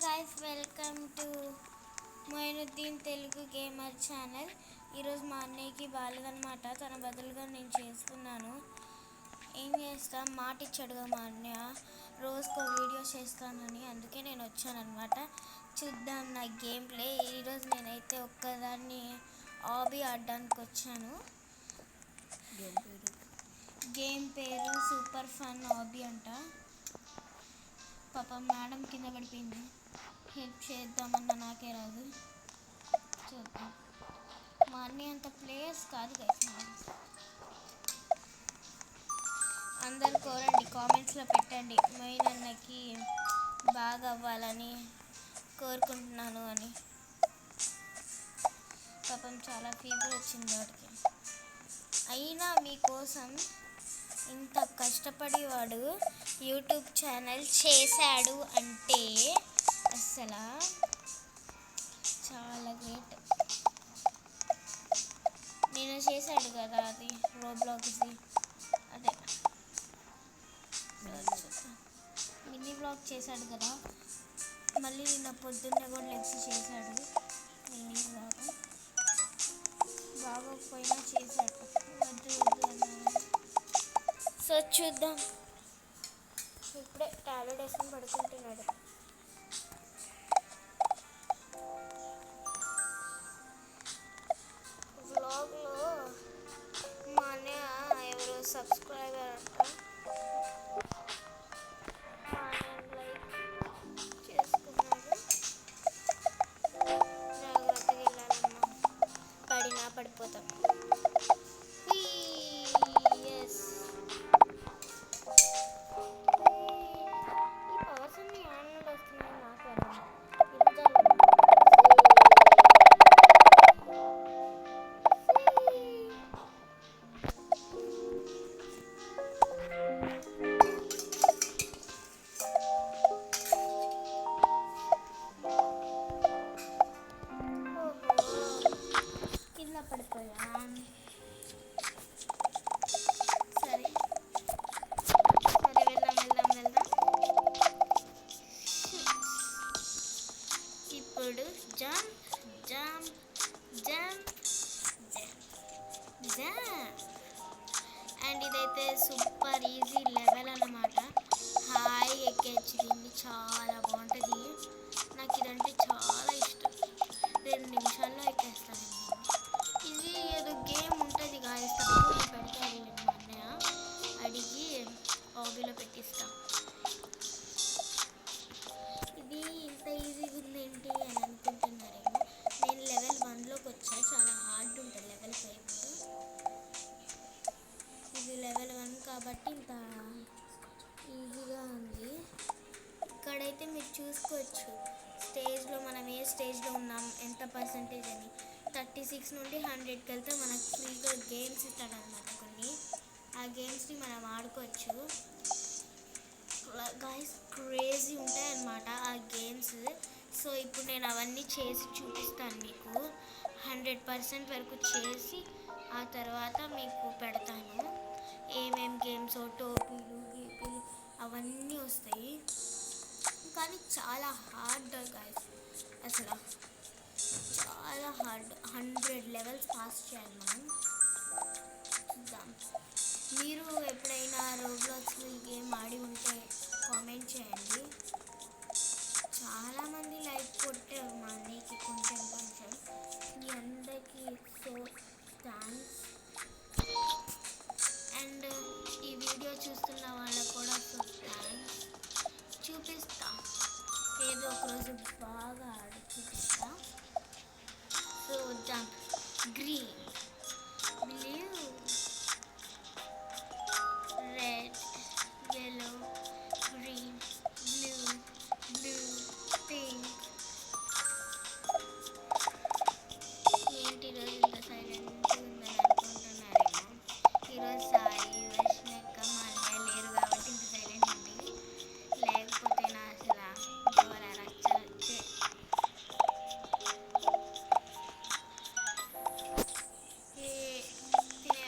Guys, welcome to Moinuddin Telugu gamer channel. ఈరోజు మా అన్నయ్యకి బాగాలేదనమాట. తన బదులుగా నేను చేస్తున్నాను. ఏం చేస్తా, మాట ఇచ్చాడుగా మా అన్నయ్య రోజుకో వీడియో చేస్తానని. అందుకే నేను వచ్చానమాట. చూద్దాం నా గేమ్ ప్లే. ఈరోజు నేనైతే ఒక్కదాన్ని హాబీ ఆడడానికి వచ్చాను. గేమ్ పేరు సూపర్ ఫన్ హాబీ అంట. పాపం మేడం కింద పడిపోయింది. హెల్ప్ చేద్దామన్నా నాకే రాదు. చూద్దాం. మా అన్నయ్య అంత ప్లేయర్స్ కాదు గైస్. అందరు కోరండి, కామెంట్స్లో పెట్టండి మొయిన్ అన్నకి బాగా అవ్వాలని కోరుకుంటున్నాను అని. పాపం చాలా ఫీవర్ వచ్చింది వాడికి. అయినా మీకోసం ఇంత కష్టపడి వాడు యూట్యూబ్ ఛానల్ చేశాడు అంటే అసలు చాలా గ్రేట్. నేను చేశాడు కదా అది రోబ్లాక్స్ది, అదే మినీ బ్లాగ్ చేశాడు కదా. మళ్ళీ నిన్న పొద్దున్నే కూడా లెగ్స్ చేశాడు మినీ బ్లాగ్. బాగోకపోయినా చేశాడు. వద్దు వద్దు అన్నాను. సో చూద్దాం. ఇప్పుడే టాబ్లెట్ వేసుకొని పడుకుంటున్నాడు. వ్లాగ్లో మా అన్నయ్య ఎవరో సబ్స్క్రైబర్ అంట. మా అన్నయ్య లైక్ చేసుకున్నాడు. జాగ్రత్తగా వెళ్ళాలమ్మా, పడినా పడిపోతాం. పడిపోయా. సరే సరే, వెళ్దాం వెళ్దాం వెళ్దాం. ఇప్పుడు jump jump jump jump. And ఇదైతే సూపర్ ఈజీ లెవెల్ అన్నమాట. హాయ్ ఎక్కేచ్చు దీన్ని, చాలా బాగుంటుంది. నాకు ఇదంటే చాలా ఇష్టం. 2 నిమిషాల్లో ఎక్కేస్తాను. ఇది ఏదో గేమ్ ఉంటుంది గాయస్, తక్కువ పెడతారు. మా అన్నయ్య అడిగి హాబీలో పెట్టిస్తా. ఇది ఇంత ఈజీగా ఉందేంటి అని అనుకుంటున్నారేమో. నేను లెవెల్ 1లోకి వచ్చా. చాలా హార్డ్ ఉంటుంది లెవెల్ 5. ఇది లెవెల్ 1 కాబట్టి ఇంత ఈజీగా ఉంది. ఇక్కడైతే మీరు చూసుకోవచ్చు స్టేజ్లో మనం ఏ స్టేజ్లో ఉన్నాం, ఎంత పర్సంటేజ్ అని. 36 నుండి 100కి వెళ్తే మనకు ఫ్రీగా గేమ్స్ ఇస్తాడనమాట కొన్ని. ఆ గేమ్స్ని మనం ఆడుకోవచ్చు గాయస్. క్రేజీ ఉంటాయన్నమాట ఆ గేమ్స్. సో ఇప్పుడు నేను అవన్నీ చేసి చూపిస్తాను మీకు. 100% వరకు చేసి ఆ తర్వాత మీకు పెడతాను. ఏమేం గేమ్స్, టోపీలు గీపీలు అవన్నీ వస్తాయి. కానీ చాలా హార్డ్ గాయస్, అసలు చాలా హార్డ్. 100 లెవెల్స్ పాస్ చేయాలి మనం. చూద్దాం. మీరు ఎప్పుడైనా రోబ్లాక్స్లో ఈ గేమ్ ఆడి ఉంటే కామెంట్ చేయండి. చాలామంది లైక్ కొట్టారు మా అన్నయ్యకి కొంచెం కొంచెం. మీ అందరికీ సో థ్యాంక్స్. అండ్ ఈ వీడియో చూస్తున్న వాళ్ళకు కూడా సో థ్యాంక్స్. చూపిస్తా, ఏదో ఒకరోజు బాగా ఆడి చూపిస్తా. So jump, green, blue, red, yellow, green, blue, pink. ఏంటి ఈరోజు ఇంత సైలెంట్గా ఉందని అనుకుంటున్నారేమో. ఈరోజు సాయి, వర్షినక్క, మా అన్నయ్య లేరు కాబట్టి ఇంత సైలెంట్ ఉంది. లేకపోతే నా అసలు గోల రచ్చరచ్చే. తినే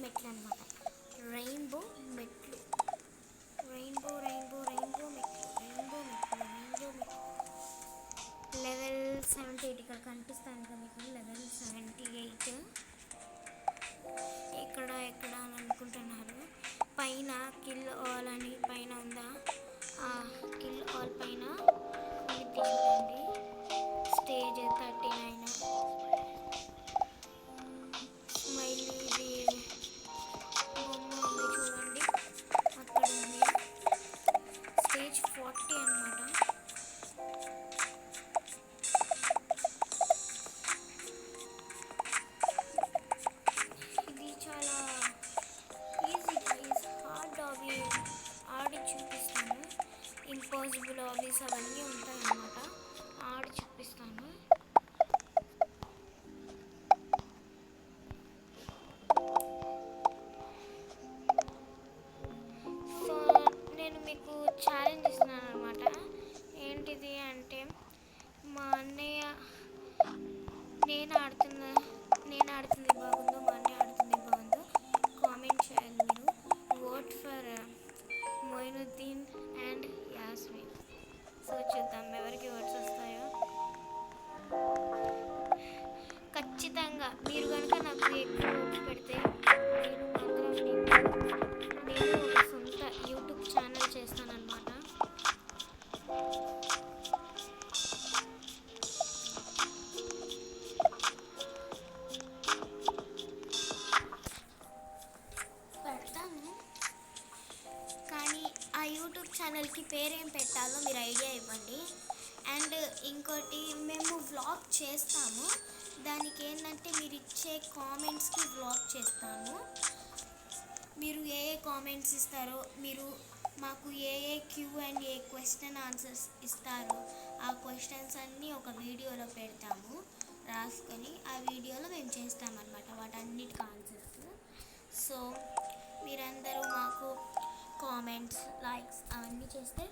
మెట్లు అనమాట. రెయిన్బో మెట్లు, రెయిన్బో రెయిన్బో రెయిన్బో మెట్లు, రెయిన్బో మెట్లు, రెయిన్బో మెట్లు. లెవెల్ 78 ఇక్కడ కనిపిస్తాను కదా మీకు, లెవెల్ 78. ఎక్కడ ఎక్కడ అని అనుకుంటున్నారు. పైన కిల్ ఆల్ అని పైన ఉందా, కిల్ ఆల్ పైన ఇది చూడండి. స్టేజ్ 39 స్మైలీది బొమ్మ ఉంది చూడండి, అక్కడ ఉంది. స్టేజ్ 40 అన్నమాట. ఇది చాలా ఈజీ గైస్, హార్డ్ ఆవి ఆడి చూపిస్తాను. ఇంపాసిబుల్ ఆబీస్ అవన్నీ ఉంటాయి అన్నమాట, ఆడి చూపిస్తాను. సో నేను మీకు ఛాలెంజ్ ఇస్తున్నాను అనమాట. ఏంటిది అంటే, మా అన్నయ్య నేను ఆడుతుంది బాగుందో, మా అన్నయ్య ఆడుతుంది బాగుందో కామెంట్ చేయాలి మీరు. Vote for Moinuddin and Yasmin. So చూద్దాం ఎవరికి ఓట్స్ వస్తాయో. ఖచ్చితంగా మీరు కనుక నాకు ఎక్కువ ఓట్స్ పెడితే నేను ఒక సొంత యూట్యూబ్ ఛానల్ చేస్తానన్నమాట. పెడతాను, కానీ ఆ యూట్యూబ్ ఛానల్కి పేరేం పెట్టాలో మీరు ఐడియా ఇవ్వండి. అండ్ ఇంకోటి, మేము వ్లాగ్ చేస్తాము, దానికి ఏంటంటే మీరు ఇచ్చే కామెంట్స్కి వ్లాగ్ చేస్తాము. మీరు ఏ కామెంట్స్ ఇస్తారో, మీరు మాకు ఏ Q&A క్వశ్చన్ ఆన్సర్స్ ఇస్తారో ఆ క్వశ్చన్స్ అన్నీ ఒక వీడియోలో పెడతాము రాసుకొని. ఆ వీడియోలో మేము చేస్తామన్నమాట వాటన్నిటికి ఆన్సర్స్. సో మీరందరూ మాకు కామెంట్స్, లైక్స్ అవన్నీ చేస్తే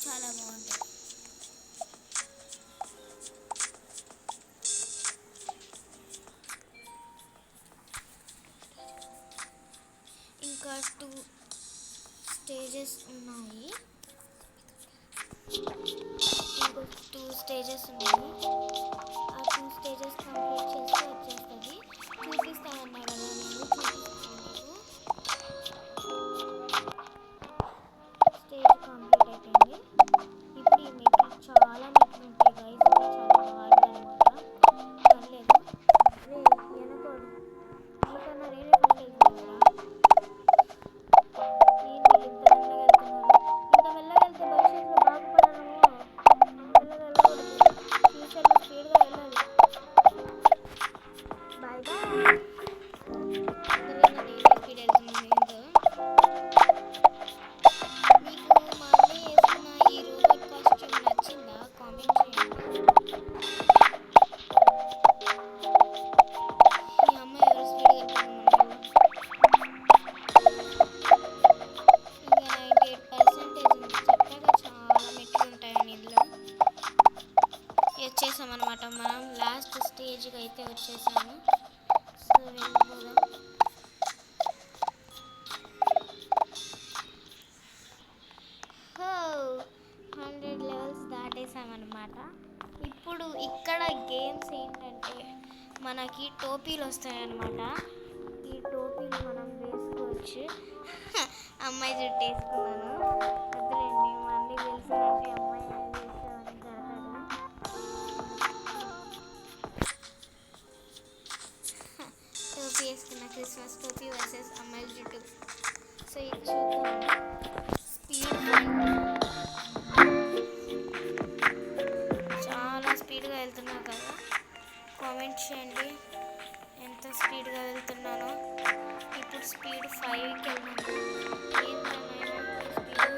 చాలా బాగుంటుంది. ఇంకా 2 స్టేజెస్ ఉన్నాయి, ఇంకో 2 స్టేజెస్ ఉన్నాయి. ఆ 2 స్టేజెస్ కంప్లీట్ చేస్తే వచ్చేస్తుంది. చూపిస్తానన్నా కదా, నేను చూపిస్తాను మీకు. స్టేజ్ కంప్లీట్ అయిపోయింది. ఇప్పుడు ఈ మెట్లు చాలా మెట్లు ఉంటాయి గైస్, చాలా హార్డ్ అనమాట. పర్లేదు, వెనకోడు నీకన్నా నేనే పర్లేదు కదా. ఏంటి ఇంత మెల్లగా వెళ్తున్నారు? ఇంత మెల్లగా వెళ్తే భవిష్యత్తులో బాగుపడము. మెల్లగా వెళ్ళకూడదు, ఫ్యూచర్లో స్పీడ్గా వెళ్ళాలి. Bye bye. అందులో నేనే స్పీడ్ వెళ్తున్నాను. మీకు మా అన్నయ్య వేసుకున్న ఈ రోబోట్ కాస్ట్యూమ్ నచ్చిందా? కామెంట్ చేయండి. ఈ అమ్మాయి ఎవరు స్పీడ్గా వెళ్తున్నారు? ఇంకా 98% ఉంది. చెప్పాక చాలా మెట్లు ఉంటాయని ఇందులో. వచ్చేసామన్నమాట, మనం లాస్ట్ స్టేజ్కి అయితే వచ్చేసాము. సో వెళ్ళిపోదాం. హో 100 లెవెల్స్ దాటేసామన్నమాట. ఇప్పుడు ఇక్కడ గేమ్స్ ఏంటంటే మనకి టోపీలు వస్తాయన్నమాట. ఈ టోపీలు మనం వేసుకోవచ్చు. అమ్మాయి జుట్టు వేసుకున్నాను, వద్దులేండి, మా అన్నీ తెలిసినట్టే అమ్మాయి వేసుకోవని జరగదు. టోపీ వేసుకున్న క్రిస్మస్ టోపీ వర్సెస్ అమ్మాయిల జుట్టు. సో ఇది చూద్దాం. స్పీడ్ చాలా స్పీడ్గా వెళ్తున్నా కదా, కామెంట్ చేయండి ఎంత స్పీడ్గా వెళ్తున్నానో. ఇప్పుడు స్పీడ్ 5కి వెళ్ళాను. ఏంటన్నా స్పీడ్?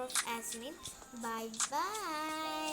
ఆఫ్ యాస్మిన్. Bye bye.